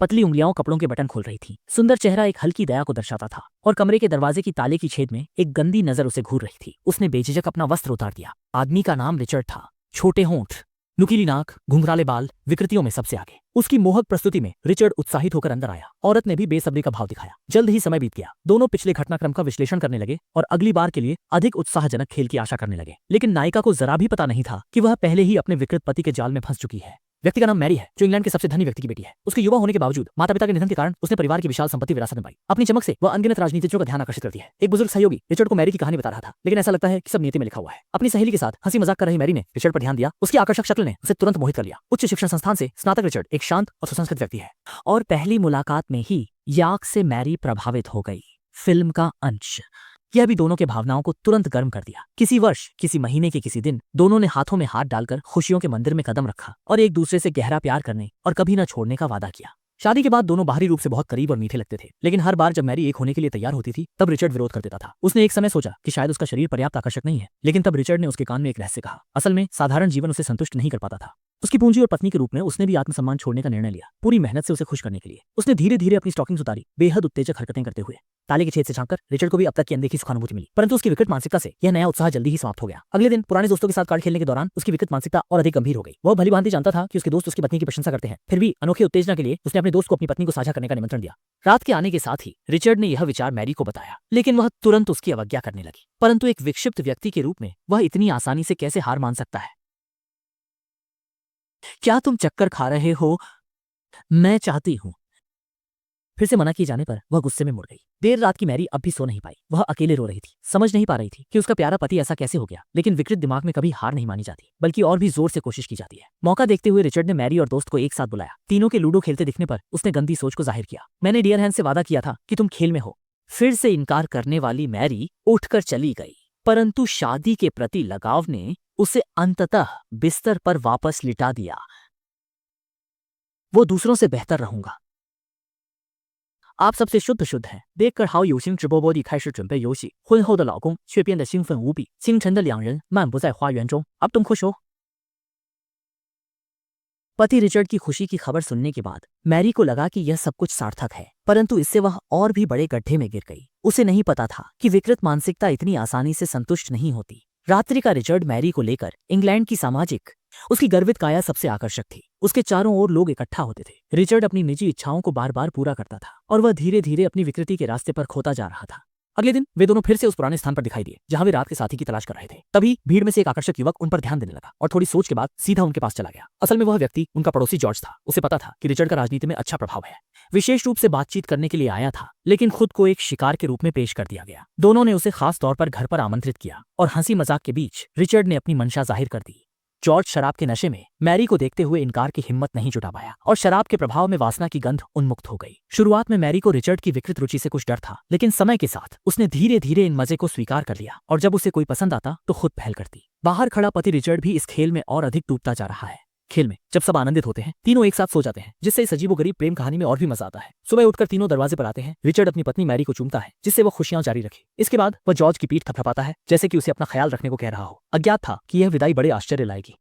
पतली उंगलियां कपड़ों के बटन खोल रही थी। सुंदर चेहरा एक हल्की दया को दर्शाता था और कमरे के दरवाजे की ताले की छेद में एक गंदी नजर उसे घूर रही थी। उसने बेझिझक अपना वस्त्र उतार दिया। आदमी का नाम रिचर्ड था। छोटे होंठ, नुकीली नाक, घुंघराले बाल, विकृतियों में सबसे आगे। उसकी मोहक प्रस्तुति में रिचर्ड उत्साहित होकर अंदर आया। औरत ने भी बेसब्री का भाव दिखाया। जल्द ही समय बीत गया। दोनों पिछले घटनाक्रम का विश्लेषण करने लगे और अगली बार के लिए अधिक उत्साहजनक खेल की आशा करने लगे। लेकिन नायिका को जरा भी पता नहीं था कि वह पहले ही अपने विकृत पति के जाल में फंस चुकी है। व्यक्ति का नाम मैरी है, जो इंग्लैंड के सबसे धनी व्यक्ति की बेटी है। उसके युवा होने के बावजूद माता पिता के निधन के कारण उसने परिवार की विशाल संपत्ति विरासत में पाई। अपनी चमक से वह अनगिनत राजनीतिज्ञों का ध्यान आकर्षित करती है। एक बुजुर्ग सहयोगी रिचर्ड को मैरी की कहानी बता रहा था, लेकिन ऐसा लगता है कि सब नियति में लिखा हुआ है। अपनी सहेली के साथ हंसी मजाक कर रही मैरी ने रिचर्ड पर ध्यान दिया। उसकी आकर्षक शक्ल ने उसे तुरंत मोहित कर लिया। उच्च शिक्षण संस्थान से स्नातक रिचर्ड एक शांत और सुसंस्कृत व्यक्ति है, और पहली मुलाकात में ही याक से मैरी प्रभावित हो गई। फिल्म का अंश यह भी दोनों के भावनाओं को तुरंत गर्म कर दिया। किसी वर्ष, किसी महीने के किसी दिन दोनों ने हाथों में हाथ डालकर खुशियों के मंदिर में कदम रखा और एक दूसरे से गहरा प्यार करने और कभी न छोड़ने का वादा किया। शादी के बाद दोनों बाहरी रूप से बहुत करीब और मीठे लगते थे, लेकिन हर बार जब मैरी एक होने के लिए तैयार होती थी तब रिचर्ड विरोध कर देता था। उसने एक समय सोचा कि शायद उसका शरीर पर्याप्त आकर्षक नहीं है, लेकिन तब रिचर्ड ने उसके कान में एक रहस्य कहा। असल में साधारण जीवन उसे संतुष्ट नहीं कर पाता था। उसकी पूंजी और पत्नी के रूप में उसने भी आत्मसम्मान छोड़ने का निर्णय लिया, पूरी मेहनत से उसे खुश करने के लिए। उसने धीरे धीरे अपनी स्टॉकिंग्स उतारी, बेहद उत्तेजक हरकतें करते हुए। ताले के छेद से झांककर रिचर्ड को भी अब तक की अनदेखी सुखानुभूति मिली, परंतु उसकी विकृत मानसिकता से यह नया उत्साह जल्दी ही समाप्त हो गया। अगले दिन पुराने दोस्तों के साथ कार्ड खेलने के दौरान उसकी विकृत मानसिकता और अधिक गंभीर हो गई। वह भलीभांति जानता था कि उसके दोस्त उसकी पत्नी की प्रशंसा करते हैं, फिर भी अनोखी उत्तेजना के लिए उसने अपने दोस्त को अपनी पत्नी को साझा करने का निमंत्रण दिया। रात के आने के साथ ही रिचर्ड ने यह विचार मैरी को बताया, लेकिन वह तुरंत उसकी अवज्ञा करने लगी। परंतु एक विक्षिप्त व्यक्ति के रूप में वह इतनी आसानी से कैसे हार मान सकता है? क्या तुम चक्कर खा रहे हो? मैं चाहती हूं। फिर से मना किए जाने पर वह गुस्से में मुड़ गई। देर रात की मैरी अब भी सो नहीं पाई। वह अकेले रो रही थी, समझ नहीं पा रही थी कि उसका प्यारा पति ऐसा कैसे हो गया। लेकिन विकृत दिमाग में कभी हार नहीं मानी जाती, बल्कि और भी जोर से कोशिश की जाती है। मौका देखते हुए रिचर्ड ने मैरी और दोस्त को एक साथ बुलाया। तीनों के लूडो खेलते दिखने पर उसने गंदी सोच को जाहिर किया। मैंने डियर हैंड से वादा किया था कि तुम खेल में हो। फिर से इनकार करने वाली मैरी उठकर चली गई, परंतु शादी के प्रति लगाव ने उसे अंततः बिस्तर पर वापस लिटा दिया। वो दूसरों से बेहतर रहूंगा। आप सबसे शुद्ध हैं। देखकर हाउ有心直播波地开始准备游戏，婚后的老公却变得兴奋无比。清晨的两人漫步在花园中。अब तुम खुश हो? पति रिचर्ड की खुशी की खबर सुनने के बाद मैरी को लगा कि यह सब कुछ सार्थक है, परंतु इससे वह और भी बड़े गड्ढे में गिर गई। उसे नहीं पता था कि विकृत मानसिकता इतनी आसानी से संतुष्ट नहीं होती। रात्रि का रिचर्ड मैरी को लेकर इंग्लैंड की सामाजिक, उसकी गर्वित काया सबसे आकर्षक थी। उसके चारों ओर लोग इकट्ठा होते थे। रिचर्ड अपनी निजी इच्छाओं को बार बार पूरा करता था और वह धीरे धीरे अपनी विकृति के रास्ते पर खोता जा रहा था। अगले दिन वे दोनों फिर से उस पुराने स्थान पर दिखाई दिए जहां वे रात के साथी की तलाश कर रहे थे। तभी भीड़ में से एक आकर्षक युवक उन पर ध्यान देने लगा और थोड़ी सोच के बाद सीधा उनके पास चला गया। असल में वह व्यक्ति उनका पड़ोसी जॉर्ज था। उसे पता था कि रिचर्ड का राजनीति में अच्छा प्रभाव है। विशेष रूप से बातचीत करने के लिए आया था, लेकिन खुद को एक शिकार के रूप में पेश कर दिया गया। दोनों ने उसे खास तौर पर घर पर आमंत्रित किया और हंसी मजाक के बीच रिचर्ड ने अपनी मंशा जाहिर कर दी। जॉर्ज शराब के नशे में मैरी को देखते हुए इनकार की हिम्मत नहीं जुटा पाया और शराब के प्रभाव में वासना की गंध उन्मुक्त हो गई। शुरुआत में मैरी को रिचर्ड की विकृत रुचि से कुछ डर था, लेकिन समय के साथ उसने धीरे धीरे इन मजे को स्वीकार कर लिया और जब उसे कोई पसंद आता तो खुद पहल करती। बाहर खड़ा पति रिचर्ड भी इस खेल में और अधिक डूबता जा रहा है। खेल में जब सब आनंदित होते हैं, तीनों एक साथ सो जाते हैं, जिससे इस अजीबोगरीब प्रेम कहानी में और भी मजा आता है। सुबह उठकर तीनों दरवाजे पर आते हैं। रिचर्ड अपनी पत्नी मैरी को चूमता है, जिससे वह खुशियां जारी रखे। इसके बाद वह जॉर्ज की पीठ थपथपाता है, जैसे कि उसे अपना ख्याल रखने को कह रहा हो। अज्ञात था कि यह विदाई बड़े आश्चर्य लाएगी।